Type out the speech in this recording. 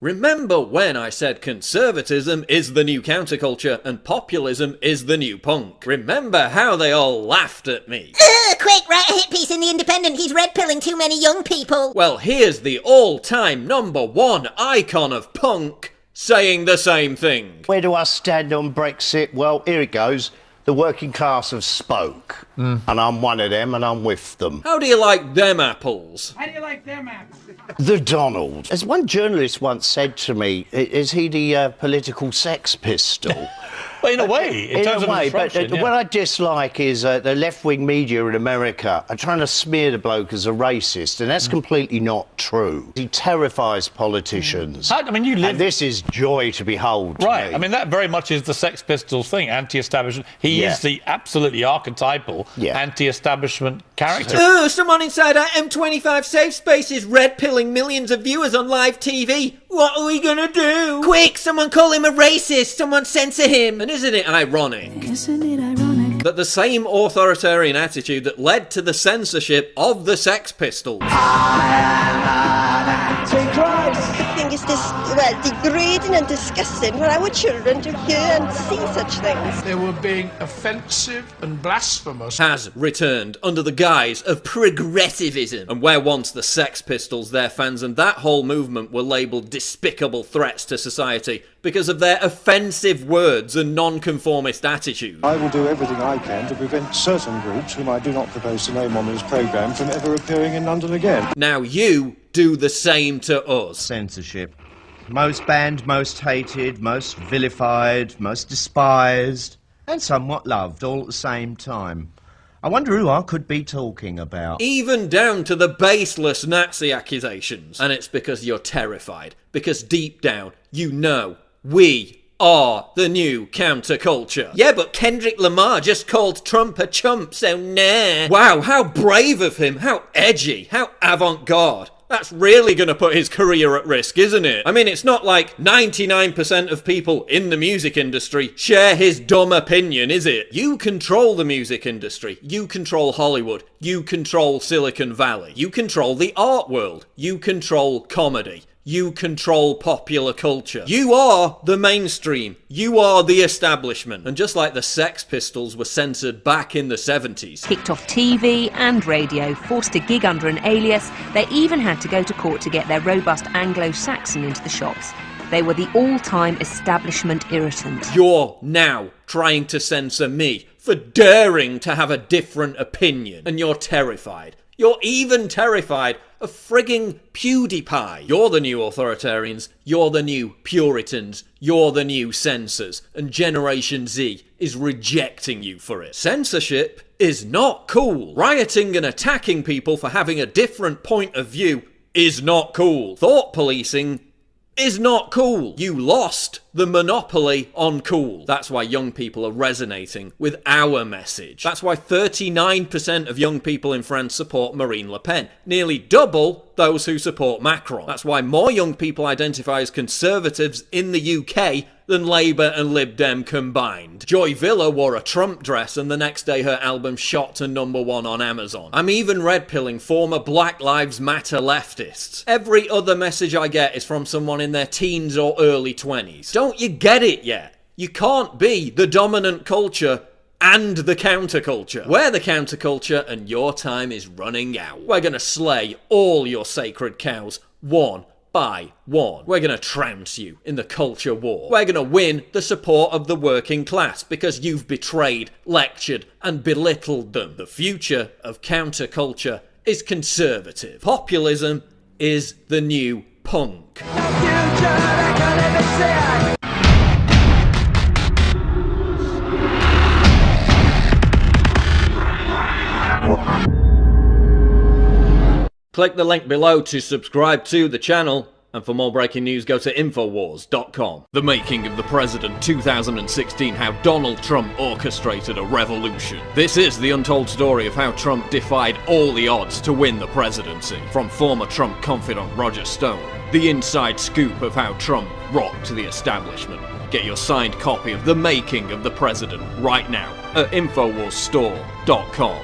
Remember when I said conservatism is the new counterculture and populism is the new punk? Remember how they all laughed at me? Quick, write a hit piece in The Independent. He's red-pilling too many young people. Well, here's the all-time #1 icon of punk saying the same thing. Where do I stand on Brexit? Well, here it goes. The working class have spoke, and I'm one of them, and I'm with them. How do you like them apples? How do you like them apples? The Donald. As one journalist once said to me, is he the political Sex Pistol? Well, in a way, in terms of but what I dislike is the left-wing media in America are trying to smear the bloke as a racist, and that's completely not true. He terrifies politicians. I mean, you live... And this is joy to behold. Right, to me. I mean, that very much is the Sex Pistols thing, anti-establishment. He is the absolutely archetypal anti-establishment character. Oh, someone inside our M25 safe space is red-pilling millions of viewers on live TV. What are we gonna do? Quick, someone call him a racist, someone censor him. And isn't it ironic? That the same authoritarian attitude that led to the censorship of the Sex Pistols I think it's degrading and disgusting for our children to hear and see such things. They were being offensive and blasphemous. has returned under the guise of progressivism. And where once the Sex Pistols, their fans and that whole movement were labelled despicable threats to society because of their offensive words and non-conformist attitude. I will do everything I can to prevent certain groups, whom I do not propose to name on this programme, from ever appearing in London again. Now you do the same to us. Censorship. Most banned, most hated, most vilified, most despised, and somewhat loved all at the same time. I wonder who I could be talking about. Even down to the baseless Nazi accusations. And it's because you're terrified. Because deep down, you know we are the new counterculture. Yeah, but Kendrick Lamar just called Trump a chump, so nah. Wow, how brave of him, how edgy, how avant-garde. That's really going to put his career at risk, isn't it? I mean, it's not like 99% of people in the music industry share his dumb opinion, is it? You control the music industry. You control Hollywood. You control Silicon Valley. You control the art world. You control comedy. You control popular culture. You are the mainstream. You are the establishment. And just like the Sex Pistols were censored back in the 70s. Kicked off TV and radio, forced to gig under an alias, they even had to go to court to get their robust Anglo-Saxon into the shops. They were the all-time establishment irritant. You're now trying to censor me for daring to have a different opinion. And you're terrified. You're even terrified of frigging PewDiePie. You're the new authoritarians, you're the new Puritans, you're the new censors, and Generation Z is rejecting you for it. Censorship is not cool. Rioting and attacking people for having a different point of view is not cool. Thought policing is not cool. You lost the monopoly on cool. That's why young people are resonating with our message. That's why 39% of young people in France support Marine Le Pen. Nearly double those who support Macron. That's why more young people identify as conservatives in the UK than Labour and Lib Dem combined. Joy Villa wore a Trump dress and the next day her album shot to #1 on Amazon. I'm even red-pilling former Black Lives Matter leftists. Every other message I get is from someone in their teens or early 20s. Don't you get it yet? You can't be the dominant culture and the counterculture. We're the counterculture and your time is running out. We're gonna slay all your sacred cows, one by one. We're gonna trounce you in the culture war. We're gonna win the support of the working class because you've betrayed, lectured, and belittled them. The future of counterculture is conservative. Populism is the new punk. Click the link below to subscribe to the channel, and for more breaking news go to Infowars.com. The Making of the President 2016, how Donald Trump orchestrated a revolution. This is the untold story of how Trump defied all the odds to win the presidency. From former Trump confidant Roger Stone, the inside scoop of how Trump rocked the establishment. Get your signed copy of The Making of the President right now at InfoWarsStore.com.